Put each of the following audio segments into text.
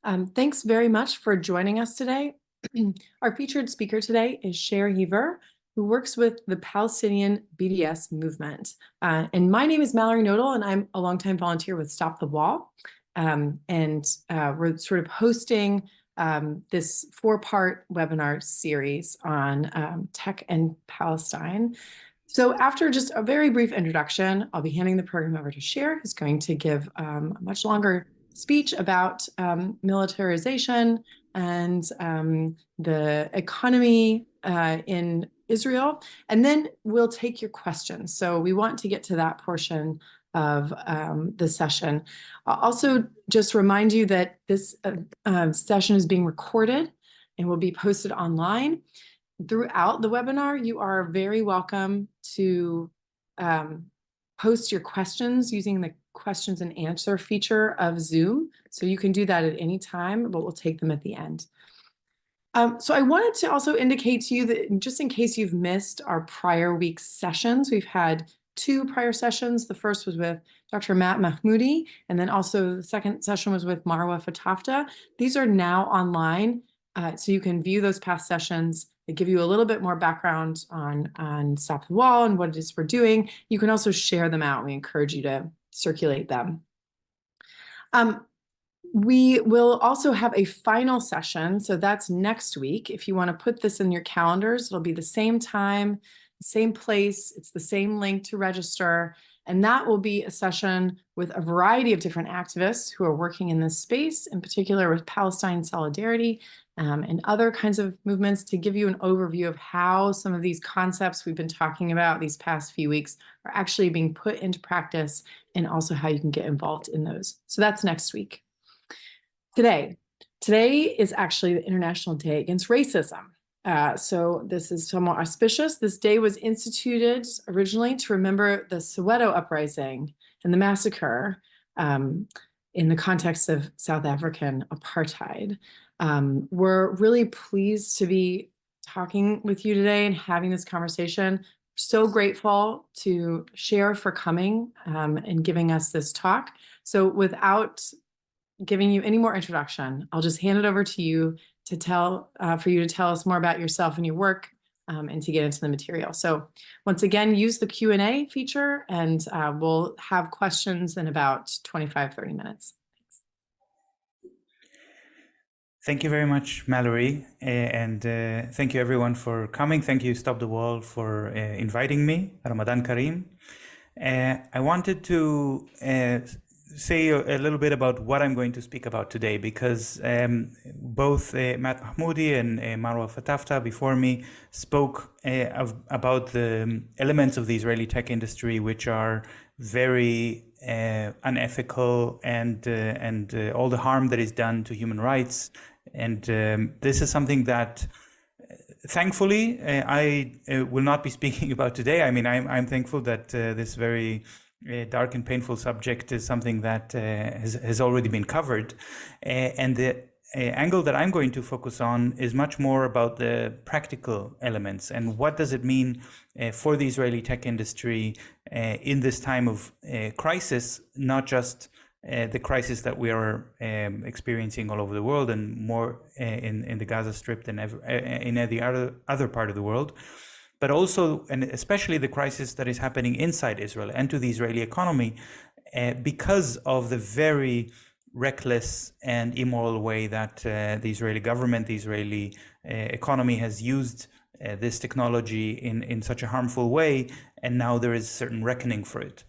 Thanks very much for joining us today. Our featured speaker today is Shir Hever, who works with the Palestinian BDS movement. And my name is Mallory Nodal, and I'm a longtime volunteer with Stop the Wall. We're sort of hosting this four-part webinar series on tech and Palestine. So after just a very brief introduction, I'll be handing the program over to Shir, who's going to give a much longer speech about militarization and the economy in Israel. And then we'll take your questions. So we want to get to that portion of the session. I'll also just remind you that this session is being recorded and will be posted online. Throughout the webinar, you are very welcome to post your questions using the questions and answer feature of Zoom. So you can do that at any time, but we'll take them at the end. So I wanted to also indicate to you that just in case you've missed our prior week's sessions, we've had two prior sessions. The first was with Dr. Matt Mahmoudi, and then also the second session was with Marwa Fatafta. These are now online, so you can view those past sessions. They give you a little bit more background on Stop the Wall and what it is we're doing. You can also share them out. We encourage you to circulate them. We will also have a final session, so that's next week. If you want to put this in your calendars, it'll be the same time, the same place, it's the same link to register, and that will be a session with a variety of different activists who are working in this space, in particular with Palestine Solidarity and other kinds of movements, to give you an overview of how some of these concepts we've been talking about these past few weeks are actually being put into practice, and also how you can get involved in those. So that's next week. Today is actually the International Day Against Racism. So this is somewhat auspicious. This day was instituted originally to remember the Soweto uprising and the massacre in the context of South African apartheid. We're really pleased to be talking with you today and having this conversation. So grateful to Shir for coming and giving us this talk. So without giving you any more introduction, I'll just hand it over to you to tell us more about yourself and your work and to get into the material. So once again, use the Q&A feature and we'll have questions in about 25, 30 minutes. Thank you very much, Mallory, and thank you everyone for coming. Thank you, Stop the Wall, for inviting me. Ramadan Kareem. I wanted to say a little bit about what I'm going to speak about today, because both Matt Mahmoudi and Marwa Fatafta before me spoke about the elements of the Israeli tech industry which are very unethical, and all the harm that is done to human rights. And this is something that thankfully I will not be speaking about today. I mean, I'm thankful that this very dark and painful subject is something that has already been covered, and the angle that I'm going to focus on is much more about the practical elements and what does it mean for the Israeli tech industry in this time of crisis, not just the crisis that we are experiencing all over the world, and more in the Gaza Strip than ever in any other part of the world, but also and especially the crisis that is happening inside Israel and to the Israeli economy because of the very reckless and immoral way that the Israeli government, the Israeli economy has used this technology in such a harmful way, and now there is a certain reckoning for it.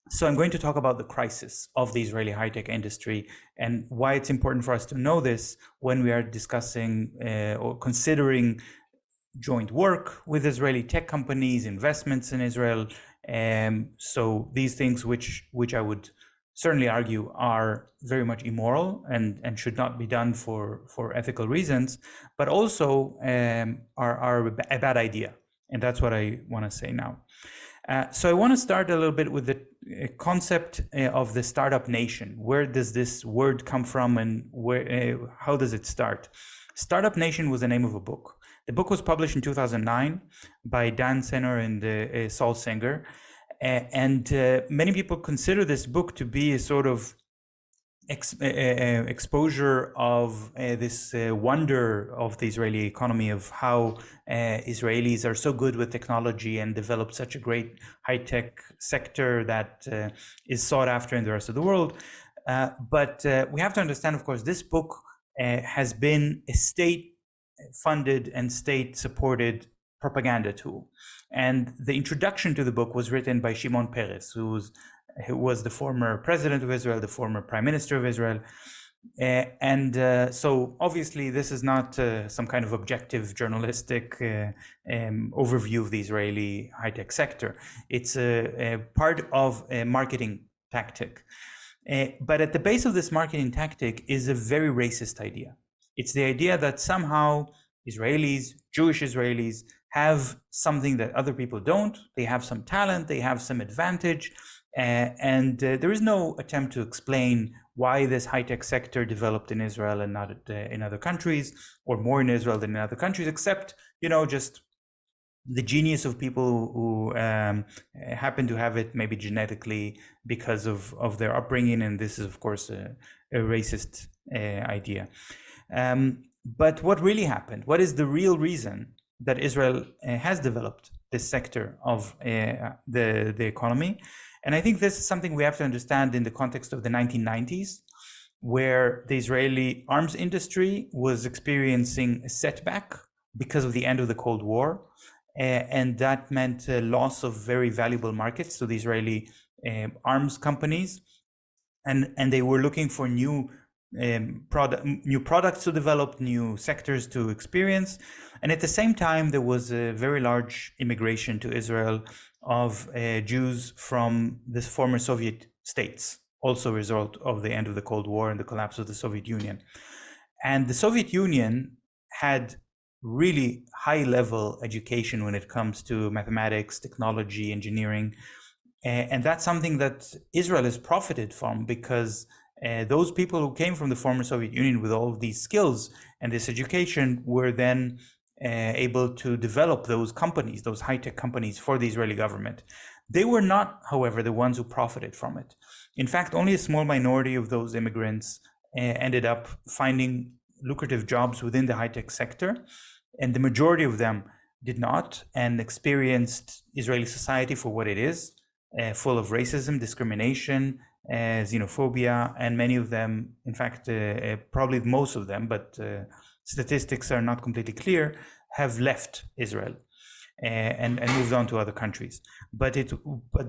So I'm going to talk about the crisis of the Israeli high-tech industry and why it's important for us to know this when we are discussing or considering joint work with Israeli tech companies, investments in Israel. So these things which I would certainly argue are very much immoral and should not be done for ethical reasons, but also are a bad idea. And that's what I want to say now. So I want to start a little bit with the concept of the startup nation. Where does this word come from, and how does it start? Startup Nation was the name of a book. The book was published in 2009 by Dan Senor and Saul Singer. And many people consider this book to be a sort of exposure of this wonder of the Israeli economy, of how Israelis are so good with technology and develop such a great high-tech sector that is sought after in the rest of the world. But we have to understand, of course, this book has been a state-funded and state-supported propaganda tool. And the introduction to the book was written by Shimon Peres, who was the former president of Israel, the former prime minister of Israel. So obviously this is not some kind of objective journalistic overview of the Israeli high-tech sector. It's a part of a marketing tactic. But at the base of this marketing tactic is a very racist idea. It's the idea that somehow Israelis, Jewish Israelis, have something that other people don't. They have some talent, they have some advantage, and there is no attempt to explain why this high-tech sector developed in Israel and not in other countries, or more in Israel than in other countries, except, just the genius of people who happen to have it maybe genetically because of their upbringing. And this is, of course, a racist idea. But what really happened? What is the real reason that Israel has developed this sector of the economy? And I think this is something we have to understand in the context of the 1990s, where the Israeli arms industry was experiencing a setback because of the end of the Cold War. And that meant a loss of very valuable markets to the Israeli arms companies. And they were looking for new products to develop, new sectors to experience. And at the same time, there was a very large immigration to Israel of Jews from the former Soviet states, also a result of the end of the Cold War and the collapse of the Soviet Union. And the Soviet Union had really high-level education when it comes to mathematics, technology, engineering. And that's something that Israel has profited from, because those people who came from the former Soviet Union with all of these skills and this education were then able to develop those companies, those high-tech companies, for the Israeli government. They were not, however, the ones who profited from it. In fact, only a small minority of those immigrants ended up finding lucrative jobs within the high-tech sector, and the majority of them did not, and experienced Israeli society for what it is, full of racism, discrimination, xenophobia, and many of them, in fact, probably most of them, but statistics are not completely clear, have left Israel and moved on to other countries. But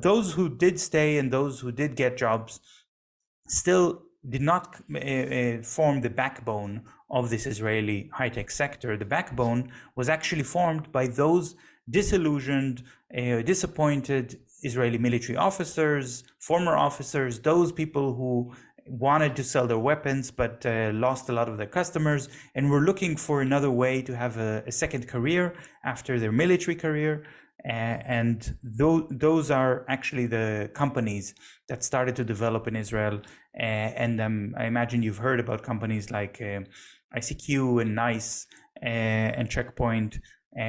those who did stay and those who did get jobs still did not form the backbone of this Israeli high-tech sector. The backbone was actually formed by those disillusioned, disappointed Israeli military officers, former officers, those people who wanted to sell their weapons but lost a lot of their customers and were looking for another way to have a second career after their military career. And those are actually the companies that started to develop in Israel. And I imagine you've heard about companies like ICQ and NICE and Checkpoint,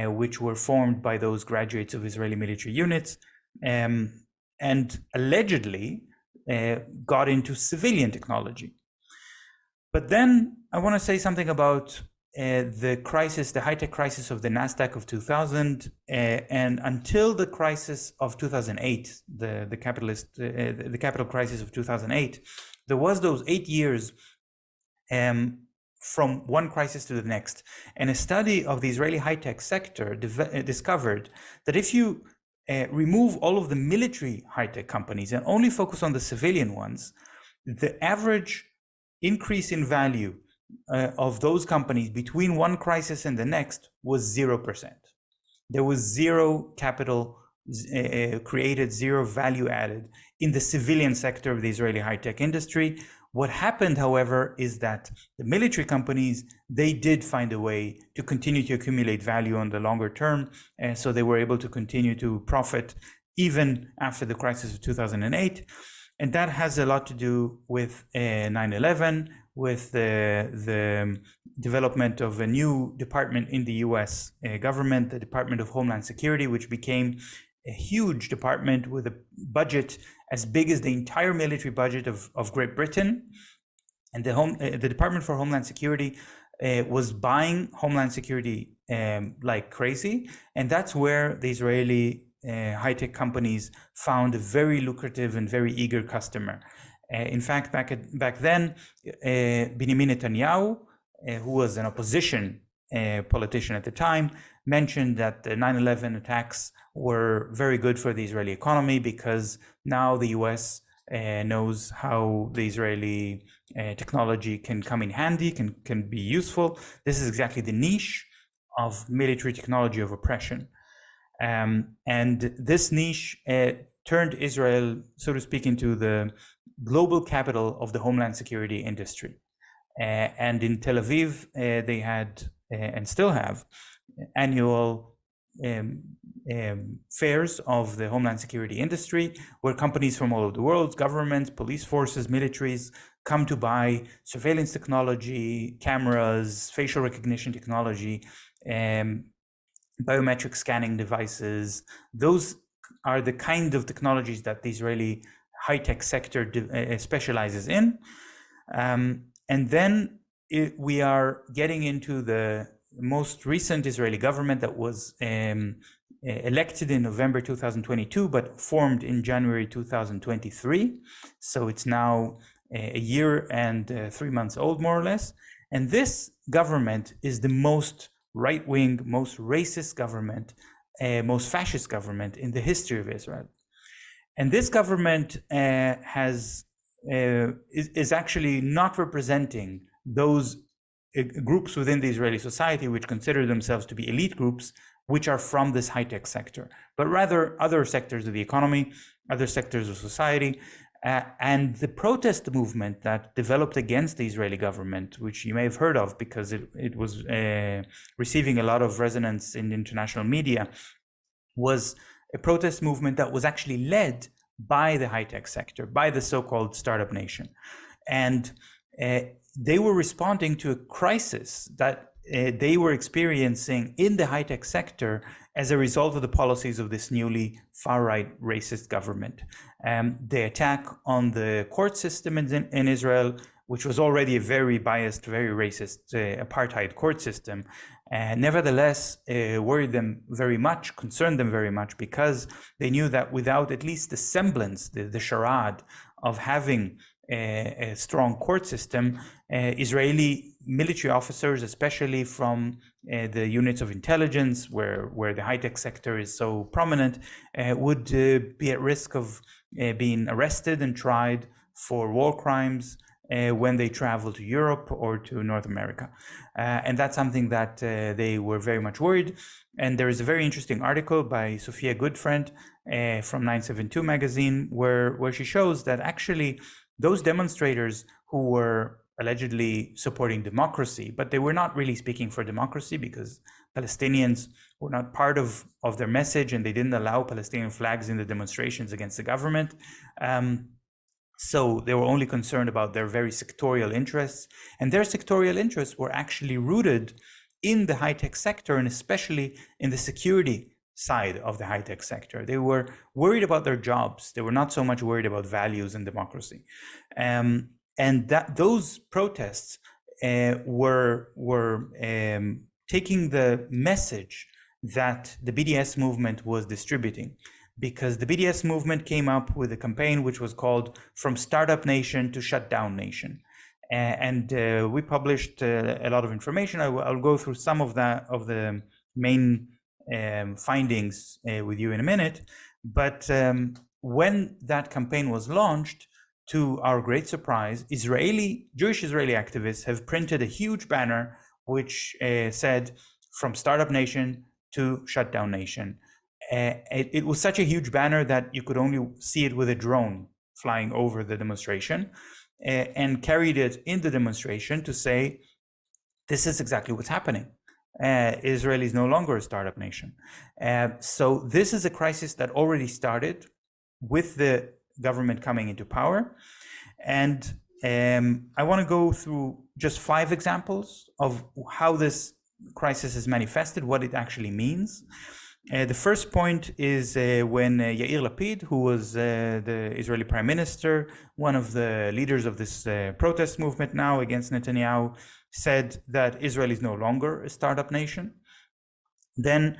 which were formed by those graduates of Israeli military units, and allegedly got into civilian technology. But then I want to say something about the crisis, the high-tech crisis of the NASDAQ of 2000, and until the crisis of 2008, the capital crisis of 2008, there was those 8 years from one crisis to the next. And a study of the Israeli high-tech sector discovered that if you remove all of the military high-tech companies and only focus on the civilian ones, the average increase in value of those companies between one crisis and the next was 0%. There was zero capital created, zero value added in the civilian sector of the Israeli high-tech industry. What happened, however, is that the military companies, they did find a way to continue to accumulate value on the longer term. And so they were able to continue to profit even after the crisis of 2008. And that has a lot to do with 9/11, with the development of a new department in the US government, the Department of Homeland Security, which became a huge department with a budget as big as the entire military budget of Great Britain. And the Department for Homeland Security was buying Homeland Security like crazy. And that's where the Israeli high-tech companies found a very lucrative and very eager customer. In fact, back then, Benjamin Netanyahu, who was an opposition politician at the time, mentioned that the 9/11 attacks were very good for the Israeli economy because now the US knows how the Israeli technology can come in handy, can be useful. This is exactly the niche of military technology of oppression. And this niche turned Israel, so to speak, into the global capital of the Homeland Security industry. And in Tel Aviv, they had and still have annual fairs of the Homeland Security industry, where companies from all over the world, governments, police forces, militaries, come to buy surveillance technology, cameras, facial recognition technology, biometric scanning devices. Those are the kind of technologies that the Israeli high-tech sector specializes in. And then we are getting into the most recent Israeli government that was elected in November 2022, but formed in January 2023. So it's now a year and 3 months old, more or less. And this government is the most right-wing, most racist government, most fascist government in the history of Israel. And this government is actually not representing those groups within the Israeli society which consider themselves to be elite groups, which are from this high-tech sector, but rather other sectors of the economy, other sectors of society. And the protest movement that developed against the Israeli government, which you may have heard of because it was receiving a lot of resonance in international media, was a protest movement that was actually led by the high-tech sector, by the so-called startup nation. And they were responding to a crisis that they were experiencing in the high-tech sector as a result of the policies of this newly far-right racist government. The attack on the court system in Israel, which was already a very biased, very racist apartheid court system, nevertheless worried them very much, concerned them very much, because they knew that without at least the semblance, the charade of having a strong court system, Israeli military officers, especially from the units of intelligence, where the high-tech sector is so prominent, would be at risk of being arrested and tried for war crimes when they travel to Europe or to North America. And that's something that they were very much worried. And there is a very interesting article by Sophia Goodfriend from 972 magazine, where she shows that actually those demonstrators who were allegedly supporting democracy, but they were not really speaking for democracy because Palestinians were not part of their message, and they didn't allow Palestinian flags in the demonstrations against the government. So they were only concerned about their very sectorial interests, and their sectorial interests were actually rooted in the high-tech sector, and especially in the security side of the high-tech sector. They were worried about their jobs. They were not so much worried about values and democracy. And that those protests were taking the message that the BDS movement was distributing, because the BDS movement came up with a campaign which was called From Startup Nation to Shutdown Nation. And we published a lot of information. I'll go through some of the main findings with you in a minute. But when that campaign was launched, to our great surprise, Jewish Israeli activists have printed a huge banner which said, From Startup Nation to Shutdown Nation. It was such a huge banner that you could only see it with a drone flying over the demonstration, and carried it in the demonstration to say, this is exactly what's happening. Israel is no longer a startup nation. So this is a crisis that already started with the government coming into power. And I want to go through just 5 examples of how this crisis is manifested, what it actually means. The first point is when Yair Lapid, who was the Israeli prime minister, one of the leaders of this protest movement now against Netanyahu, said that Israel is no longer a startup nation. Then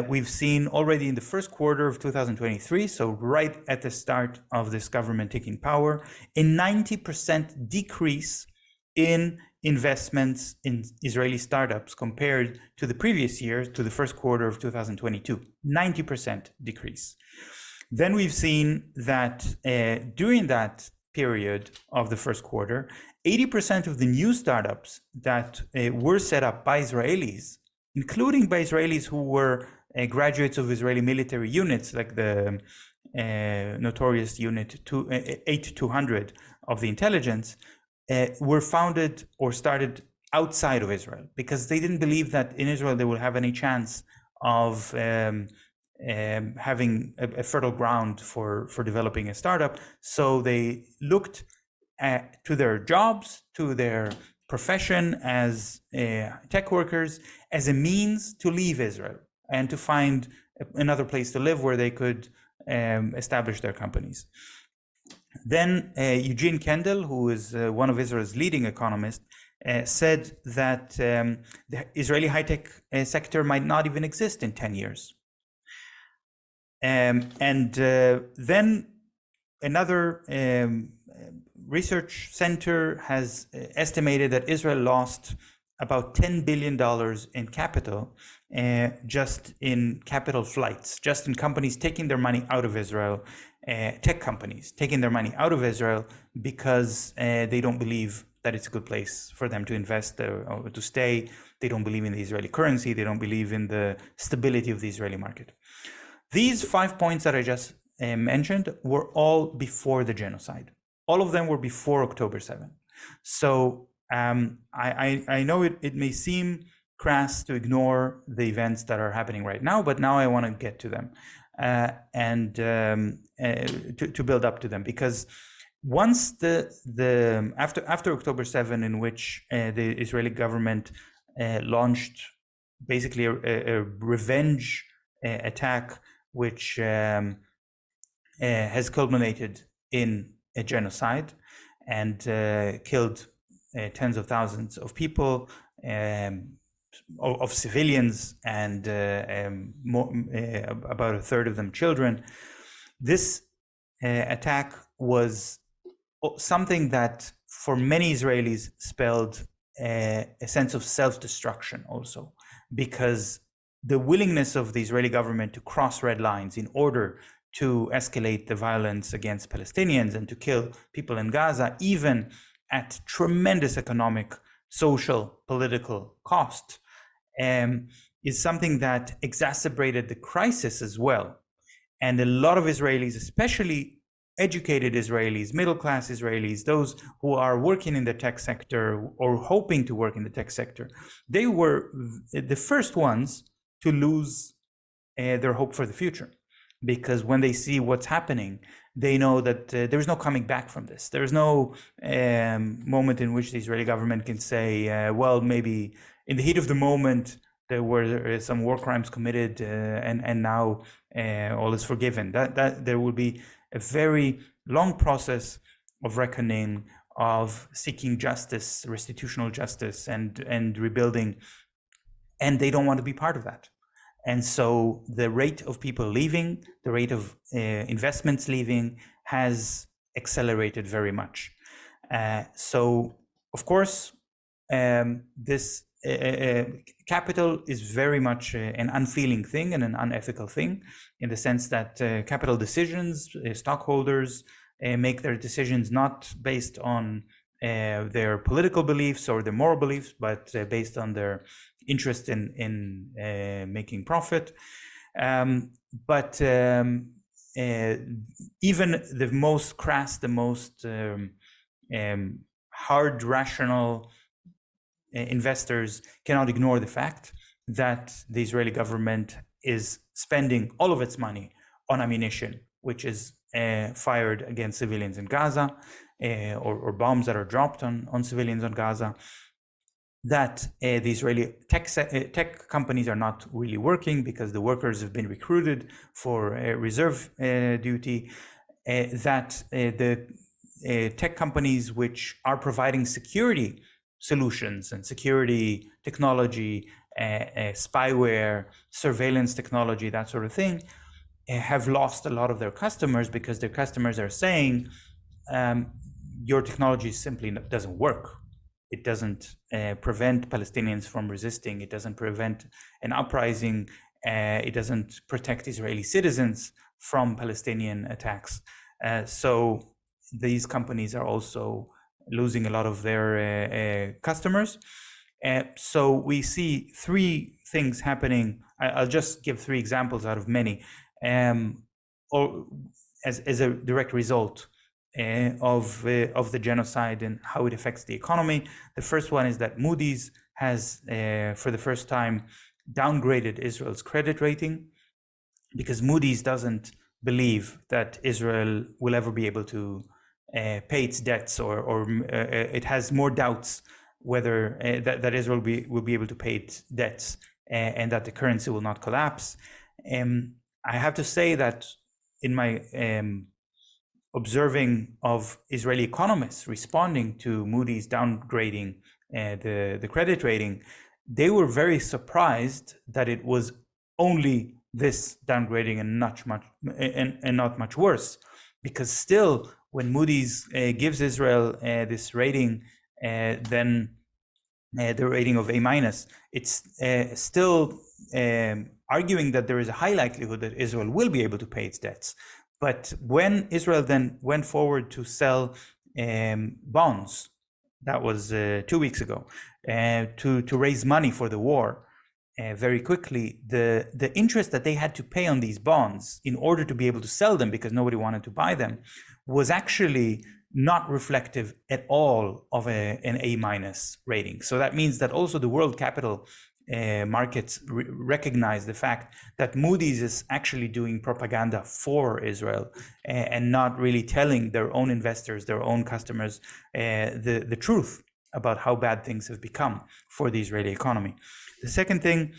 we've seen already in the first quarter of 2023, so right at the start of this government taking power, a 90% decrease in investments in Israeli startups compared to the previous year, to the first quarter of 2022, 90% decrease. Then we've seen that during that period of the first quarter, 80% of the new startups that were set up by Israelis, including by Israelis who were graduates of Israeli military units, like the notorious unit 8200 of the intelligence, were founded or started outside of Israel because they didn't believe that in Israel they would have any chance of having a fertile ground for developing a startup. So they looked to their jobs, to their profession as tech workers, as a means to leave Israel and to find another place to live where they could establish their companies. Then Eugene Kandel, who is one of Israel's leading economists, said that the Israeli high-tech sector might not even exist in 10 years. Then another research center has estimated that Israel lost about $10 billion in capital, just in capital flights, just in companies taking their money out of Israel, tech companies taking their money out of Israel because they don't believe that it's a good place for them to invest or to stay. They don't believe in the Israeli currency. They don't believe in the stability of the Israeli market. These 5 points that I just mentioned were all before the genocide. All of them were before October 7. So I know it may seem crass to ignore the events that are happening right now, but now I want to get to them and to build up to them, because once after October 7, in which the Israeli government launched basically a revenge attack, which has culminated in a genocide and killed tens of thousands of people, of civilians, and about a third of them children. This attack was something that for many Israelis spelled a sense of self-destruction also, because the willingness of the Israeli government to cross red lines in order to escalate the violence against Palestinians and to kill people in Gaza, even at tremendous economic, social, political cost, is something that exacerbated the crisis as well. And a lot of Israelis, especially educated Israelis, middle-class Israelis, those who are working in the tech sector or hoping to work in the tech sector, they were the first ones to lose their hope for the future. Because when they see what's happening, they know that there is no coming back from this. There is no moment in which the Israeli government can say, well, maybe in the heat of the moment, there were some war crimes committed and now all is forgiven. That there will be a very long process of reckoning, of seeking justice, restitutional justice, and rebuilding. And they don't want to be part of that. And so the rate of people leaving, the rate of investments leaving has accelerated very much. So, of course, this capital is very much an unfeeling thing and an unethical thing, in the sense that capital decisions, stockholders make their decisions not based on their political beliefs or their moral beliefs, but based on their interest in making profit. But even the most crass, the most hard, rational investors cannot ignore the fact that the Israeli government is spending all of its money on ammunition, which is fired against civilians in Gaza, or bombs that are dropped on civilians in Gaza. that the Israeli tech companies are not really working because the workers have been recruited for reserve duty, that the tech companies which are providing security solutions and security technology, spyware, surveillance technology, that sort of thing, have lost a lot of their customers because their customers are saying, your technology simply doesn't work. It doesn't prevent Palestinians from resisting. It doesn't prevent an uprising. It doesn't protect Israeli citizens from Palestinian attacks. So these companies are also losing a lot of their customers. So we see three things happening. I'll just give three examples out of many, or as a direct result of the genocide and how it affects the economy. The first one is that Moodys has, for the first time, downgraded Israel's credit rating, because Moodys doesn't believe that Israel will ever be able to pay its debts, or it has more doubts whether that Israel will be able to pay its debts, and that the currency will not collapse. I have to say that in my observing of Israeli economists responding to Moody's downgrading the credit rating, they were very surprised that it was only this downgrading and not much worse, because still, when Moody's gives Israel this rating, then the rating of A-, it's still arguing that there is a high likelihood that Israel will be able to pay its debts. But when Israel then went forward to sell bonds, that was 2 weeks ago, to raise money for the war, very quickly, the interest that they had to pay on these bonds in order to be able to sell them, because nobody wanted to buy them, was actually not reflective at all of an A- rating. So that means that also the world capital markets recognize the fact that Moody's is actually doing propaganda for Israel, and not really telling their own investors, their own customers, the truth about how bad things have become for the Israeli economy. The second thing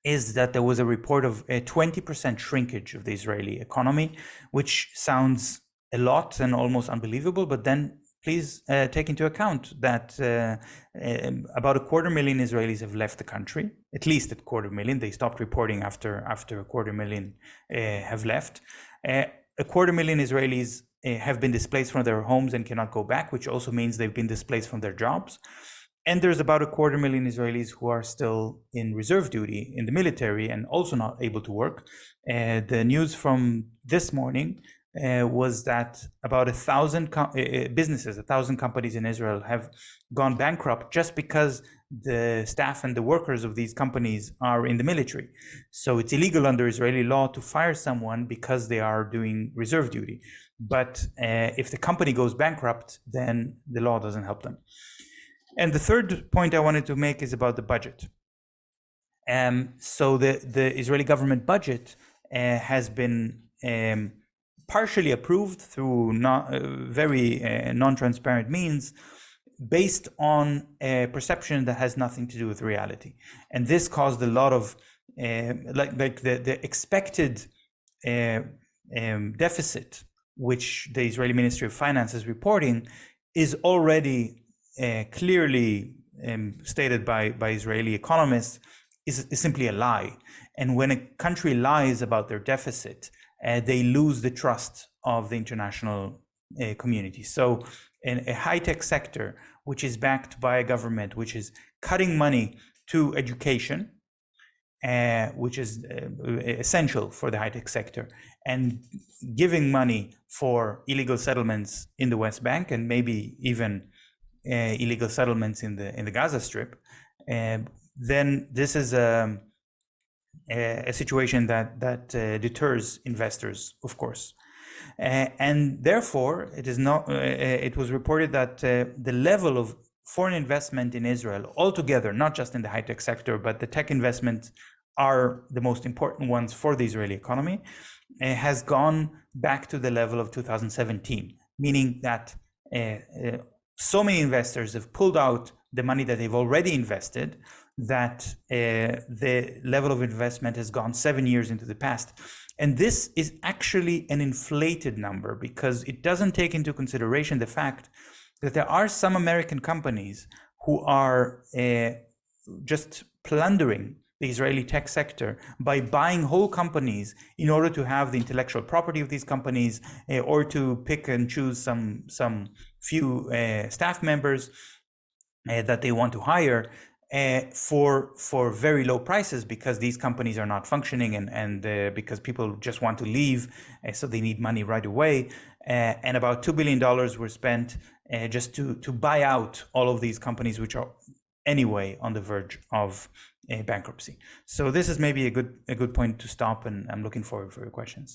is that there was a report of a 20% shrinkage of the Israeli economy, which sounds a lot and almost unbelievable, but then please take into account that about 250,000 Israelis have left the country, at least 250,000. They stopped reporting after 250,000 have left. 250,000 Israelis have been displaced from their homes and cannot go back, which also means they've been displaced from their jobs. And there's about 250,000 Israelis who are still in reserve duty in the military and also not able to work. The news from this morning was that about 1,000 businesses, 1,000 companies in Israel have gone bankrupt just because the staff and the workers of these companies are in the military. So it's illegal under Israeli law to fire someone because they are doing reserve duty. But if the company goes bankrupt, then the law doesn't help them. And the third point I wanted to make is about the budget. So the Israeli government budget has been partially approved through very non-transparent means, based on a perception that has nothing to do with reality. And this caused a lot of, like the expected deficit, which the Israeli Ministry of Finance is reporting, is already clearly stated by Israeli economists, is simply a lie. And when a country lies about their deficit, they lose the trust of the international community. So in a high-tech sector, which is backed by a government which is cutting money to education, which is essential for the high-tech sector, and giving money for illegal settlements in the West Bank, and maybe even illegal settlements in the Gaza Strip, then this is a situation that deters investors, of course. And therefore, it was reported that the level of foreign investment in Israel altogether, not just in the high-tech sector, but the tech investments are the most important ones for the Israeli economy, has gone back to the level of 2017, meaning that so many investors have pulled out the money that they've already invested, that the level of investment has gone 7 years into the past. And this is actually an inflated number because it doesn't take into consideration the fact that there are some American companies who are just plundering the Israeli tech sector by buying whole companies in order to have the intellectual property of these companies, or to pick and choose some few staff members that they want to hire for very low prices, because these companies are not functioning and because people just want to leave, so they need money right away. And about $2 billion were spent just to buy out all of these companies, which are anyway on the verge of bankruptcy. So this is maybe a good point to stop, and I'm looking forward for your questions.